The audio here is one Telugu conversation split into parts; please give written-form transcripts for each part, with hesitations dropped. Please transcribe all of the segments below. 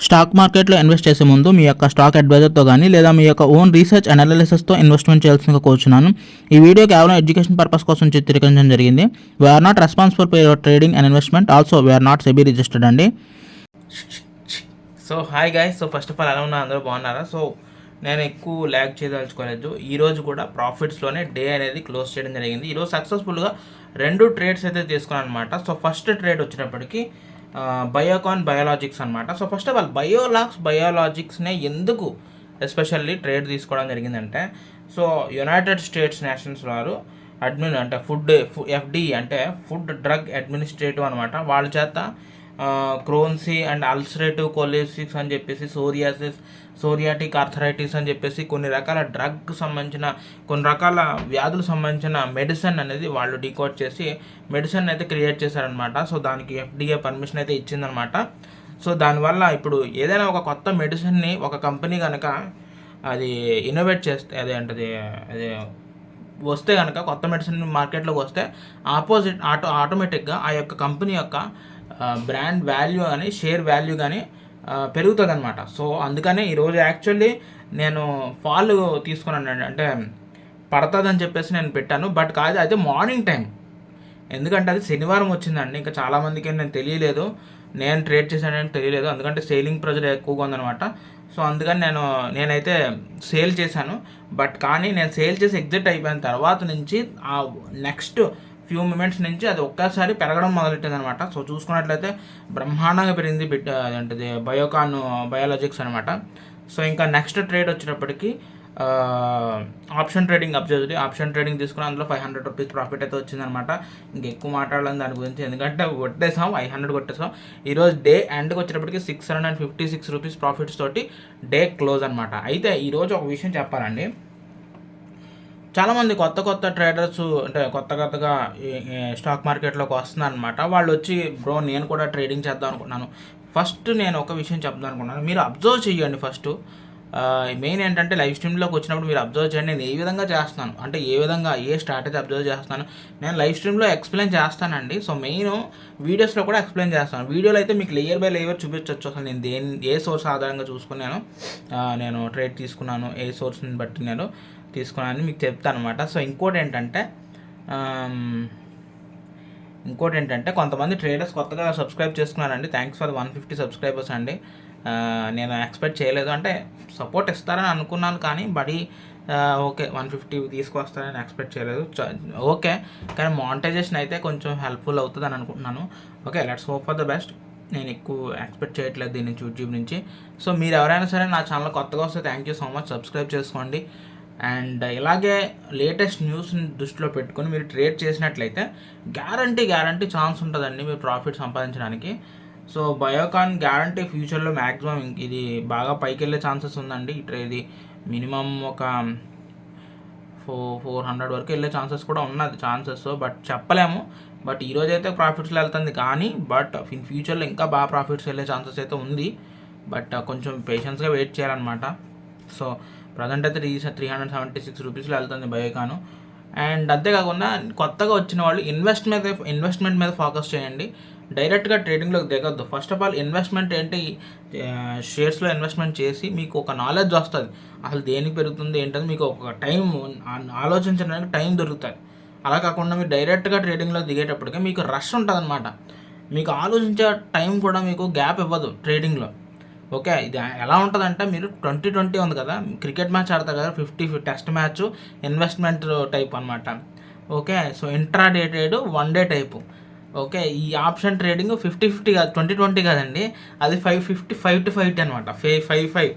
స్టాక్ మార్కెట్లో ఇన్వెస్ట్ చేసే ముందు మీ యొక్క స్టాక్ అడ్వైజర్తో కానీ లేదా మీ యొక్క ఓన్ రీసెర్చ్ అనాలిసిస్తో ఇన్వెస్ట్మెంట్ చేయాల్సిందిగా కోరుచున్నాను. ఈ వీడియో కేవలం ఎడ్యుకేషన్ పర్పస్ కోసం చిత్రీకరించడం జరిగింది. We are not responsible for your trading and investment. Also we are not SEBI registered అండి. So hi guys. So first of all ఎలా ఉన్నా, అందరూ బాగున్నారా? సో నేను ఎక్కువ ల్యాగ్ చేయదలుచుకోలేదు. ఈరోజు కూడా ప్రాఫిట్స్లోనే డే అనేది క్లోజ్ చేయడం జరిగింది. ఈరోజు సక్సెస్ఫుల్గా 2 ట్రేడ్స్ అయితే తీసుకున్నాను అనమాట. సో ఫస్ట్ ట్రేడ్ వచ్చినప్పటికీ బయోకాన్ బయోలాజిక్స్ అనమాట. సో ఫస్ట్ ఆఫ్ ఆల్ బయోలాజిక్స్నే ఎందుకు ఎస్పెషల్లీ ట్రేడ్ తీసుకోవడం జరిగిందంటే, సో యునైటెడ్ స్టేట్స్ నేషన్స్ వారు అడ్మిన్ అంటే FD అంటే ఫుడ్ డ్రగ్ అడ్మినిస్ట్రేటివ్ అనమాట, వాళ్ళ చేత క్రోన్సీ అండ్ అల్సరేటివ్ కోలిసిస్ అని చెప్పేసి సోరియాటిక్ ఆర్థరైటిస్ అని చెప్పేసి కొన్ని రకాల డ్రగ్ సంబంధించిన కొన్ని రకాల వ్యాధులకు సంబంధించిన మెడిసిన్ అనేది వాళ్ళు డీకోడ్ చేసి మెడిసిన్ అయితే క్రియేట్ చేశారనమాట. సో దానికి FDA పర్మిషన్ అయితే ఇచ్చిందనమాట. సో దానివల్ల ఇప్పుడు ఏదైనా ఒక కొత్త మెడిసిన్ని ఒక కంపెనీ కనుక అది ఇన్నోవేట్ చేస్తే అదే వస్తే కనుక కొత్త మెడిసిన్ మార్కెట్లోకి వస్తే ఆటోమేటిక్గా ఆ యొక్క కంపెనీ యొక్క బ్రాండ్ వాల్యూ కానీ షేర్ వాల్యూ కానీ పెరుగుతుంది అనమాట. సో అందుకనే ఈరోజు యాక్చువల్లీ నేను ఫాల్ తీసుకున్నాను, అంటే పడుతుందని చెప్పేసి నేను పెట్టాను. బట్ కాదు, అయితే మార్నింగ్ టైం, ఎందుకంటే అది శనివారం వచ్చిందండి. ఇంకా చాలామందికి నేను తెలియలేదు, నేను ట్రేడ్ చేశానని తెలియలేదు, ఎందుకంటే సేలింగ్ ప్రెజర్ ఎక్కువగా ఉందనమాట. సో అందుకని నేనైతే సేల్ చేశాను. బట్ కానీ నేను సేల్ చేసి ఎగ్జిట్ అయిపోయిన తర్వాత నుంచి ఆ నెక్స్ట్ ఫ్యూ మినిట్స్ నుంచి అది ఒక్కసారి పెరగడం మొదలెట్టింది అనమాట. సో చూసుకున్నట్లయితే బ్రహ్మాండంగా పెరిగింది అంటే బయోకాన్ బయోలాజిక్స్ అనమాట. సో ఇంకా నెక్స్ట్ ట్రేడ్ వచ్చేటప్పటికి ఆప్షన్ ట్రేడింగ్ తీసుకుని అందులో 500 రూపీస్ ప్రాఫిట్ అయితే వచ్చిందనమాట. ఇంకెక్కువ మాట్లాడాలని దాని గురించి, ఎందుకంటే కొట్టేసాం 500 కొట్టేసాం. ఈరోజు డే ఎండ్కి వచ్చేటప్పటికి 656 రూపీస్ ప్రాఫిట్స్ తోటి డే క్లోజ్ అనమాట. అయితే ఈరోజు ఒక విషయం చెప్పాలండి, చాలామంది కొత్త ట్రేడర్స్ అంటే కొత్తగా స్టాక్ మార్కెట్లోకి వస్తున్నారు అనమాట. వాళ్ళు వచ్చి బ్రో నేను కూడా ట్రేడింగ్ చేద్దాం అనుకున్నాను. ఫస్ట్ నేను ఒక విషయం చెప్దాం అనుకున్నాను, మీరు అబ్జర్వ్ చేయండి. ఫస్ట్ మెయిన్ ఏంటంటే లైవ్ స్ట్రీమ్లోకి వచ్చినప్పుడు మీరు అబ్జర్వ్ చేయండి నేను ఏ విధంగా చేస్తున్నాను, అంటే ఏ స్ట్రాటజీ అబ్జర్వ్ చేస్తాను నేను లైవ్ స్ట్రీమ్లో ఎక్స్ప్లెయిన్ చేస్తానండి. సో మెయిన్ వీడియోస్లో కూడా ఎక్స్ప్లెయిన్ చేస్తాను. వీడియోలో అయితే మీకు లేయర్ బై లేయర్ చూపించవచ్చు అసలు నేను ఏ సోర్స్ ఆధారంగా చూసుకున్నాను, నేను ట్రేడ్ తీసుకున్నాను, ఏ సోర్స్ని బట్టి నేను తీసుకున్నాను మీకు చెప్తాను అనమాట. సో ఇంకోటి ఏంటంటే కొంతమంది ట్రేడర్స్ కొత్తగా సబ్స్క్రైబ్ చేసుకున్నారండి. థ్యాంక్స్ ఫర్ 150 సబ్స్క్రైబర్స్ అండి. నేను ఎక్స్పెక్ట్ చేయలేదు, అంటే సపోర్ట్ ఇస్తారని అనుకున్నాను కానీ ఓకే 150 తీసుకొస్తారని ఎక్స్పెక్ట్ చేయలేదు. ఓకే, కానీ మానిటైజేషన్ అయితే కొంచెం హెల్ప్ఫుల్ అవుతుంది అని అనుకుంటున్నాను. Okay, let's hope for the best. నేను ఎక్కువ ఎక్స్పెక్ట్ చేయట్లేదు దీని నుంచి, యూట్యూబ్ నుంచి. సో మీరు ఎవరైనా సరే నా ఛానల్ కొత్తగా వస్తే thank you so much, subscribe చేసుకోండి. అండ్ ఇలాగే లేటెస్ట్ న్యూస్ని దృష్టిలో పెట్టుకొని మీరు ట్రేడ్ చేసినట్లయితే గ్యారంటీ ఛాన్స్ ఉంటుందండి మీరు ప్రాఫిట్ సంపాదించడానికి. సో బయోకాన్ గ్యారంటీ ఫ్యూచర్లో మ్యాక్సిమం ఇది బాగా పైకి వెళ్ళే ఛాన్సెస్ ఉందండి. ఇది మినిమం ఒక 400 వరకు వెళ్ళే ఛాన్సెస్ కూడా ఉన్నది బట్ చెప్పలేము. బట్ ఈరోజు అయితే ప్రాఫిట్స్లో వెళ్తుంది కానీ ఇన్ ఫ్యూచర్లో ఇంకా బాగా ప్రాఫిట్స్ వెళ్ళే ఛాన్సెస్ అయితే ఉంది. కొంచెం పేషెన్స్గా వెయిట్ చేయాలన్నమాట. సో ప్రజెంట్ అయితే 376 రూపీస్లో వెళ్తుంది బయోకాను. అండ్ అంతేకాకుండా కొత్తగా వచ్చిన వాళ్ళు ఇన్వెస్ట్మెంట్ మీద ఫోకస్ చేయండి, డైరెక్ట్గా ట్రేడింగ్లోకి దిగొద్దు. ఫస్ట్ ఆఫ్ ఆల్ ఇన్వెస్ట్మెంట్ ఏంటి, షేర్స్లో ఇన్వెస్ట్మెంట్ చేసి మీకు ఒక నాలెడ్జ్ వస్తుంది, అసలు దేనికి పెరుగుతుంది ఏంటది మీకు ఒక టైం ఆలోచించడానికి టైం దొరుకుతుంది. అలా కాకుండా మీరు డైరెక్ట్గా ట్రేడింగ్లో దిగేటప్పటికే మీకు రష్ ఉంటుంది అనమాట, మీకు ఆలోచించే టైం కూడా మీకు గ్యాప్ ఇవ్వదు ట్రేడింగ్లో. ఓకే, ఇది ఎలా ఉంటుందంటే మీరు 2020 ఉంది కదా, క్రికెట్ మ్యాచ్ ఆడతారు కదా, 50 టెస్ట్ మ్యాచ్ ఇన్వెస్ట్మెంట్ టైప్ అనమాట. Okay, so intraday trade 1 day type. Okay, ఈ ఆప్షన్ ట్రేడింగ్ 50-50 కాదు, 2020 కాదండి, అది 5 to 5 అనమాట. 5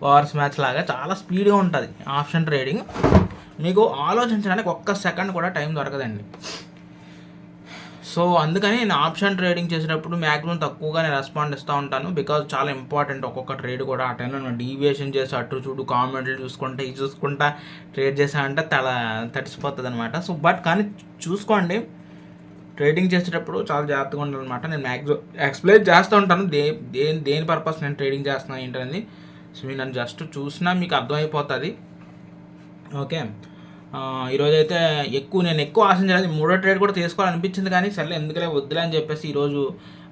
అవర్స్ మ్యాచ్ లాగా చాలా స్పీడ్గా ఉంటుంది ఆప్షన్ ట్రేడింగ్. మీకు ఆలోచించడానికి ఒక్క సెకండ్ కూడా టైం దొరకదండి. సో అందుకని నేను ఆప్షన్ ట్రేడింగ్ చేసేటప్పుడు మ్యాక్సిమం తక్కువగానే రెస్పాండ్ ఇస్తూ ఉంటాను, బికాజ్ చాలా ఇంపార్టెంట్ ఒక్కొక్క ట్రేడ్ కూడా. ఆ టైంలో నేను డీవియేషన్ చేసి అటు చూడు కామెంట్లు చూసుకుంటా ట్రేడ్ చేసానంటే తడిసిపోతుంది అనమాట. సో కానీ చూసుకోండి, ట్రేడింగ్ చేసేటప్పుడు చాలా జాగ్రత్తగా ఉండాలన్నమాట. నేను మ్యాక్సిమం ఎక్స్ప్లెయిన్ చేస్తూ ఉంటాను దేని పర్పస్ నేను ట్రేడింగ్ చేస్తున్నాను ఏంటనేది. సో మీరు నన్ను జస్ట్ చూసినా మీకు అర్థమైపోతుంది. ఓకే, ఈరోజైతే నేను ఎక్కువ ఆశించలేదు. 3వ ట్రేడ్ కూడా తీసుకోవాలనిపించింది కానీ సరే ఎందుకులే వద్దులే అని చెప్పేసి ఈరోజు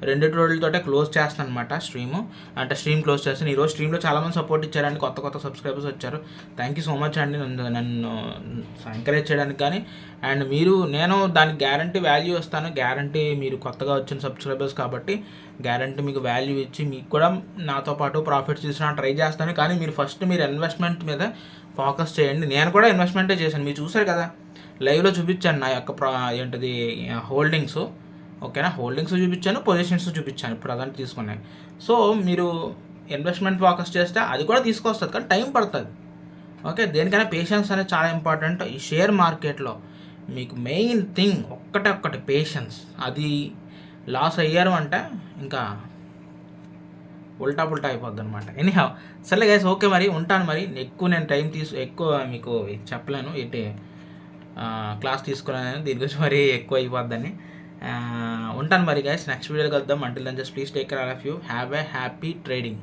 2 రోజులతోటే క్లోజ్ చేస్తాను అనమాట స్ట్రీమ్. అంటే స్ట్రీమ్ క్లోజ్ చేస్తాను. ఈరోజు స్ట్రీమ్లో చాలామంది సపోర్ట్ ఇచ్చారండి, కొత్త సబ్స్క్రైబర్స్ వచ్చారు. థ్యాంక్ యూ సో మచ్ అండి నన్ను ఎంకరేజ్ చేయడానికి. కానీ అండ్ నేను దానికి గ్యారంటీ వాల్యూ ఇస్తాను. గ్యారంటీ మీరు కొత్తగా వచ్చిన సబ్స్క్రైబర్స్ కాబట్టి గ్యారంటీ మీకు వాల్యూ ఇచ్చి మీకు కూడా నాతో పాటు ప్రాఫిట్స్ తీసుకుని ట్రై చేస్తాను. కానీ మీరు ఇన్వెస్ట్మెంట్ మీద ఫోకస్ చేయండి. నేను కూడా ఇన్వెస్ట్మెంటే చేశాను, మీరు చూసారు కదా, లైవ్లో చూపించాను నా యొక్క హోల్డింగ్స్. ఓకేనా, హోల్డింగ్స్ చూపించాను, పొజిషన్స్ చూపించాను ఇప్పుడు అదంతా తీసుకున్నాయి. సో మీరు ఇన్వెస్ట్మెంట్ ఫోకస్ చేస్తే అది కూడా తీసుకొస్తుంది, కానీ టైం పడుతుంది. ఓకే, దేనికైనా పేషెన్స్ అనేది చాలా ఇంపార్టెంట్. ఈ షేర్ మార్కెట్లో మీకు మెయిన్ థింగ్ ఒక్కటే పేషెన్స్. అది లాస్ అయ్యారు అంటే ఇంకా ఉల్టా అయిపోద్ది అనమాట. ఎనీహౌ సరే గైస్, ఓకే మరి ఉంటాను. మరి నేను టైం ఎక్కువ మీకు చెప్పలేను, క్లాస్ తీసుకున్నాను దీని గురించి, మరి ఎక్కువ అయిపోద్దని. ఉంటాను మరి గైస్, నెక్స్ట్ వీడియోలో కలుద్దాం. Until then just please take care all of you. Have a happy trading.